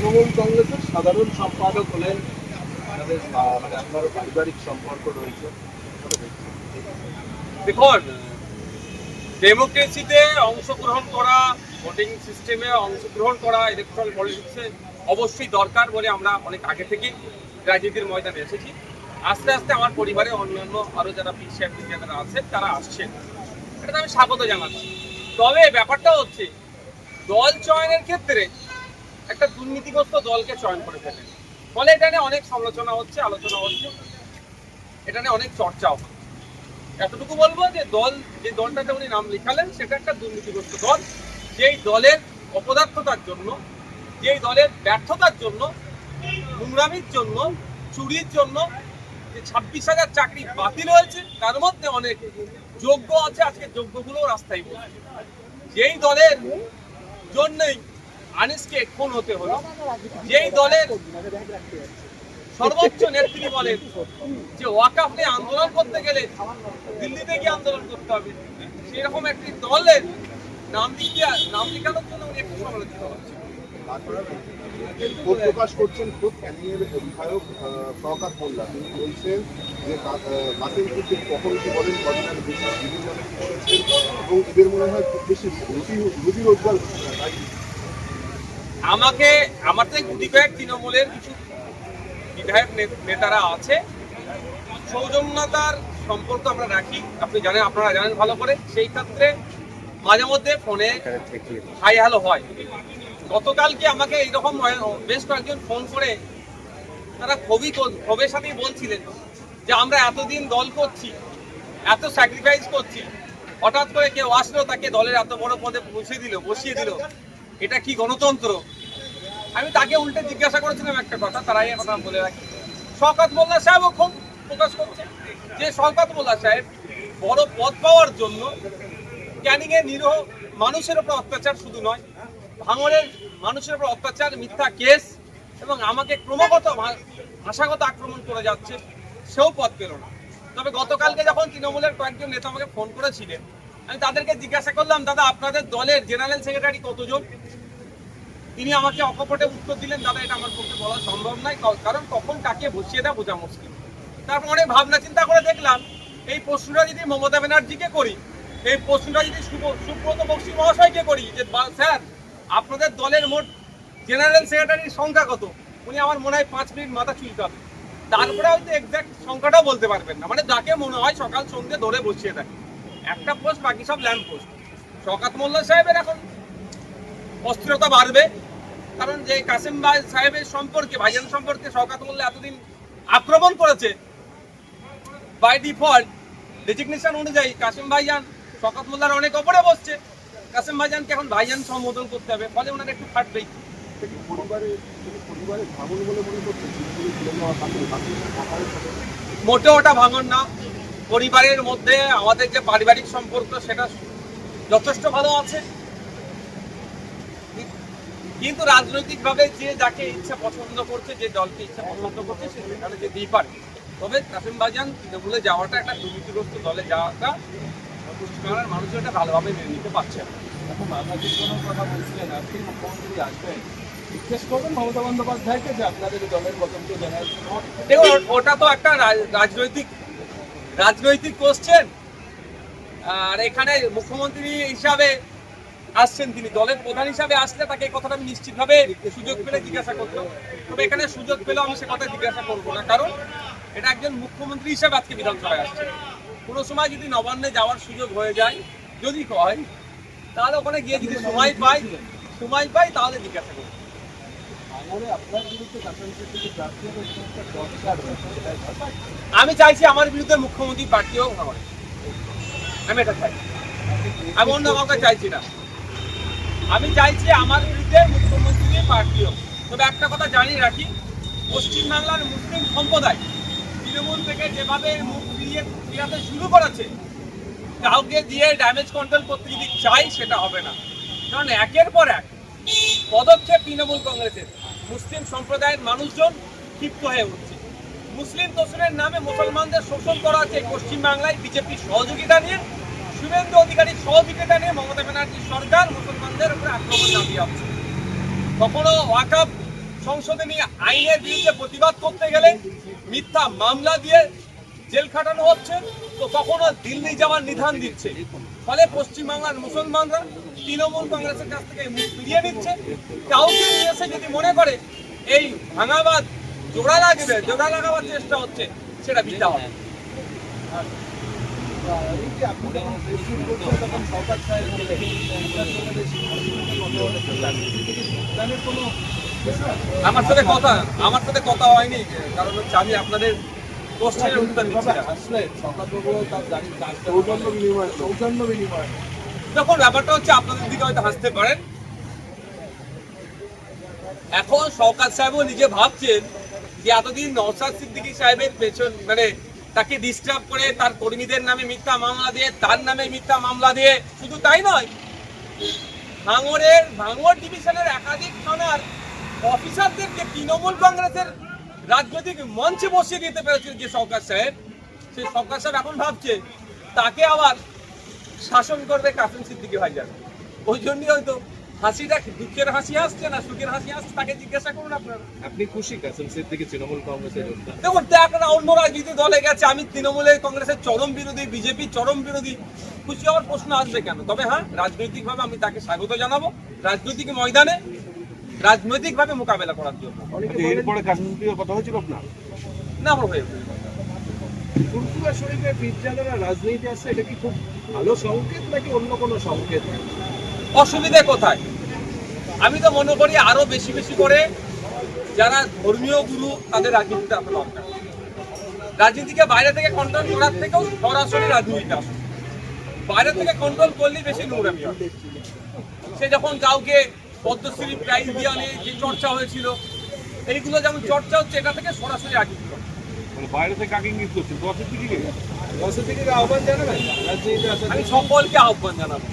তৃণমূল কংগ্রেসের সাধারণ সম্পাদক হলেন, তাদের মানে আপনার পারিবারিক সম্পর্ক রয়েছে। দেখুন, ডেমোক্রেসিতে অংশগ্রহণ করা, ভোটিং সিস্টেমে অংশগ্রহণ করা, ইলেকট্রাল পলিটিক্সে অবশ্যই দরকার বলে আমরা অনেক আগে থেকেই রাজনীতির ময়দানে এসেছি। আস্তে আস্তে আমার পরিবারে অন্যান্য আরও যারা পিছিয়ে যারা আছেন তারা আসছেন, এটা আমি স্বাগত জানাচ্ছি। তবে ব্যাপারটা হচ্ছে দল চয়নের ক্ষেত্রে একটা দুর্নীতিগ্রস্ত দলকে চয়ন করে ফেলেন, ফলে এটা নিয়ে অনেক সমালোচনা হচ্ছে, আলোচনা হচ্ছে, এটা নিয়ে অনেক চর্চাও হচ্ছে। এতটুকু বলবো যে যে দলটাতে উনি নাম লিখালেন সেটা একটা দুর্নীতিগ্রস্ত দল, যেই দলের অপদার্থতার জন্য, যেই দলের ব্যর্থতার জন্য, নোংরামির জন্য, চুরির জন্য যে 26,000 চাকরি বাতিল হয়েছে, তার মধ্যে অনেক যোগ্য আছে, আজকে যোগ্যগুলো রাস্তায় বসছে। যেই দলের জন্যই আনিসকে খুন হতে হলো, যেই দলের সর্বোচ্চ নেত্রী বলেন যে ওয়াকাফ নিয়ে আন্দোলন করতে গেলে দিল্লিতে গিয়ে আন্দোলন করতে হবে, সেরকম একটি দলের নাম লিখানোর জন্য উনি একটু সমালোচিত হচ্ছে। ক্ষোভ প্রকাশ করছেন খুব ক্যানিংয়ের বিধায়ক শওকত মোল্লা। তিনি বলছেন যে কাসেম সিদ্দিক কখন কি বলেন কদিনের বিভিন্ন করেছেন এবং এদের মনে হয় খুব বেশি রুজি রোজগার তাই আমার থেকে গুটি কয়েক তৃণমূলের কিছু বিধায়ক নেতারা আছে, সৌজন্যতার সম্পর্ক আমরা রাখি, আপনারা জানেন ভালো করে। সেই ক্ষেত্রে মাঝে মধ্যে ফোনে হাই হ্যালো হয়। গতকালকে আমাকে এইরকম বেশ কয়েকজন ফোন করে তারা ক্ষোভের সাথেই বলছিলেন যে আমরা এতদিন দল করছি, এত স্যাক্রিফাইস করছি, হঠাৎ করে কেউ আসলো তাকে দলের এত বড় পদে বসিয়ে দিল, এটা কি গণতন্ত্র? আমি তাকে উল্টে জিজ্ঞাসা করেছিলাম একটা কথা, তারাই কথা বলে রাখি। শওকত মোল্লা সাহেবও ক্ষোভ প্রকাশ করছে যে শওকত মোল্লা সাহেব বড় পদ পাওয়ার জন্য ক্যানিংয়ে নিরীহ মানুষের উপর অত্যাচার, শুধু নয় ভাঙড়ের মানুষের উপর অত্যাচার, মিথ্যা কেস এবং আমাকে ক্রমাগত ভাষাগত আক্রমণ করে যাচ্ছে, সেও পদ পেল না। তবে গতকালকে যখন তৃণমূলের কয়েকজন নেতা আমাকে ফোন করেছিলেন, আমি তাদেরকে জিজ্ঞাসা করলাম, দাদা আপনাদের দলের জেনারেল সেক্রেটারি কতজন? তিনি আমাকে অকপটে উত্তর দিলেন, দাদা এটা আমার পক্ষে বলা সম্ভব নয়, কারণ কখন কাকে বসিয়ে দেয় বোঝা মুশকিল। তারপর অনেক ভাবনা চিন্তা করে দেখলাম এই প্রশ্নটা যদি মমতা ব্যানার্জিকে করি, এই প্রশ্নটা যদি সুব্রত বক্সী মহাশয়কে করি যে স্যার আপনাদের দলের মোট জেনারেল সেক্রেটারির সংখ্যা কত, উনি আমার মনে হয় 5 মিনিট মাথা চুলকাবে, তারপরে হয়তো এক্সাক্ট সংখ্যাটাও বলতে পারবেন না। মানে যাকে মনে হয় সকাল সন্ধ্যে ধরে বসিয়ে দেয়, একটা পোস্ট, বাকি সব ল্যাম্প পোস্ট। শওকত মোল্লা সাহেবের এখন অস্থিরতা বাড়বে, কারণ যে কাসেম ভাই সাহেবের সম্পর্কে, ভাইজান সম্পর্কে শওকত মোল্লা এতদিন আক্রমণ করেছে, বাই ডিফল্ট ডেজিগনেশন অনুযায়ী কাসেম ভাইজান শওকত মোল্লার অনেক ওপরে বসছে, কাসেম ভাইজানকে এখন ভাইজান সম্বোধন করতে হবে, ফলে ওনার একটু ফাটবেই। মোটেও ওটা ভাঙন না। পরিবারের মধ্যে আমাদের যে পারিবারিক সম্পর্ক সেটা যথেষ্ট ভালো আছে, কিন্তু রাজনৈতিকভাবে যে যাকে ইচ্ছা পছন্দ করছে, যে দলকে ইচ্ছা পছন্দ করছে, সে সেখানে যেতেই পারে। তবে কাসেম ভাইজান তৃণমূলে যাওয়াটা, একটা দুর্নীতিগ্রস্ত দলে যাওয়াটা পশ্চিমবাংলার মানুষ এটা ভালোভাবে মেনে নিতে পারছে না। এখন বাংলাদেশ কোনো কথা বলছিলেন, আজকে মুখ্যমন্ত্রী আসবেন, জিজ্ঞেস করবেন মমতা বন্দ্যোপাধ্যায়কে যে আপনাদের দলের পতন্ত জেনারেল। দেখুন, ওটা তো একটা রাজনৈতিক কোশ্চেন, আর এখানে মুখ্যমন্ত্রী হিসাবে আসছেন, তিনি দলের প্রধান হিসাবে আসলে তাকে এই কথাটা আমি নিশ্চিতভাবে সুযোগ পেলে জিজ্ঞাসা করতাম। তবে এখানে সুযোগ পেলেও আমি সে কথা জিজ্ঞাসা করবো না, কারণ এটা একজন মুখ্যমন্ত্রী হিসাবে আজকে বিধানসভায় আসছে। কোনো সময় যদি নবান্নে যাওয়ার সুযোগ হয়ে যায়, যদি হয়, তাহলে ওখানে গিয়ে যদি সময় পাই তাহলে জিজ্ঞাসা করবো। আমি চাইছি আমার বিরুদ্ধে মুখ্যমন্ত্রী প্রার্থী হোক ভাঙড়ে, আমি এটা চাই, আমি অন্য কাউকে চাইছি না। আমি চাইছি আমার বিরুদ্ধে মুখ্যমন্ত্রী প্রার্থী হোক। তবে একটা কথা জানিয়ে রাখি, পশ্চিমবাংলার মুসলিম সম্প্রদায় তৃণমূল থেকে যেভাবে মুখ ফিরাতে শুরু করেছে, কাউকে দিয়ে ড্যামেজ কন্ট্রোল করতে যদি চাই সেটা হবে না। কারণ একের পর এক পদক্ষেপ তৃণমূল কংগ্রেসের, মুসলিম সম্প্রদায়ের মানুষজন ক্ষিপ্ত হয়ে উঠছে। মুসলিম তোষণের নামে মুসলমানদের শোষণ করা হচ্ছে পশ্চিমবাংলায় বিজেপির সহযোগিতা নিয়ে, শুভেন্দু অধিকারীর সহযোগিতা নিয়ে মমতা ব্যানার্জির সরকার মুসলমানদের উপরে আক্রমণ চালিয়ে আসছে। কখনো ওয়াকফ সংশোধনী আইনের বিরুদ্ধে প্রতিবাদ করতে গেলে মিথ্যা মামলা দিয়ে জেল খাটানো হচ্ছে, তো কখনো দিল্লি যাওয়ার নিধান দিচ্ছে। ফলে পশ্চিমবাংলার মুসলমানরা তৃণমূল কংগ্রেসের কাছ থেকে মুখ ফিরিয়ে নিচ্ছে। কাউকে নিয়ে এসে যদি মনে করে এই ভাঙাবাদ জোড়া লাগাবার চেষ্টা হচ্ছে, সেটা বিটা হবে। আমার সাথে কথা হয়নি, কারণ হচ্ছে আমি আপনাদের কোশ্চেনের উত্তর দিচ্ছি। দেখুন, ব্যাপারটা হচ্ছে আপনাদের দিকে হয়তো হাসতে পারেন। এখন শওকত সাহেবও নিজে ভাবছেন যে এতদিন নওশাদ সিদ্দিকী সাহেবের পেছন মানে তাকে ডিস্টার্ব করে তার কর্মীদের নামে মিথ্যা মামলা দিয়ে, তার নামে মিথ্যা মামলা দিয়ে, শুধু তাই নয়, ভাঙড় ডিভিশনের একাধিক থানার অফিসারদেরকে তৃণমূল কংগ্রেসের রাজনৈতিক মঞ্চে বসিয়ে দিতে পেরেছিল যে শওকত সাহেব, সেই শওকত সাহেব এখন ভাবছে তাকে আবার শাসন করবে কাসেম সিদ্দিকী ভাইজান। ওই জন্যই হয়তো হাসিটা দুঃখের হাসি আসছে না সুখের হাসি আসছে, তাকে জিজ্ঞাসা করুন আপনারা। আপনি খুশি কাসেম সিদ্দিকী তৃণমূল কংগ্রেসের যোগদান? দেখুন, আপনারা অন্য রাজনীতি দলে গেছে, আমি তৃণমূলের কংগ্রেসের চরম বিরোধী, বিজেপি চরম বিরোধী, খুশি হওয়ার প্রশ্ন আসবে কেন? তবে হ্যাঁ, রাজনৈতিকভাবে আমি তাকে স্বাগত জানাবো, রাজনৈতিক ময়দানে রাজনৈতিকভাবে মোকাবেলা করার জন্য। এরপরে কাসেম সিদ্দিকীর কথা হয়েছিল আপনার? না, আমার হয়ে ফুরফুরা শরীফের পীরজাদারা রাজনীতি আসছে, এটা কি খুব ভালো সংকেত নাকি অন্য কোনো সংকেত? অসুবিধে কোথায়? আমি তো মনে করি আরো বেশি বেশি করে যারা ধর্মীয় গুরু তাদের রাজনীতিতে আসা দরকার। রাজনীতিকে বাইরে থেকে কন্ট্রোল করার থেকেও সরাসরি রাজনীতিতে আসে। বাইরে থেকে কন্ট্রোল করলেই বেশি নোংরামি হয়। সে যখন কাউকে পদ্মশ্রী প্রাইজ দেওয়া নিয়ে যে চর্চা হয়েছিল, এইগুলো যেমন চর্চা হচ্ছে, এটা থেকে সরাসরি রাজনীতি করে। মানে বাইরে থেকে কাকে ইঙ্গিত করছেন? দশের দিকে আহ্বান জানাবেন রাজনীতিতে আসার? আমি সকলকে আহ্বান জানাবো।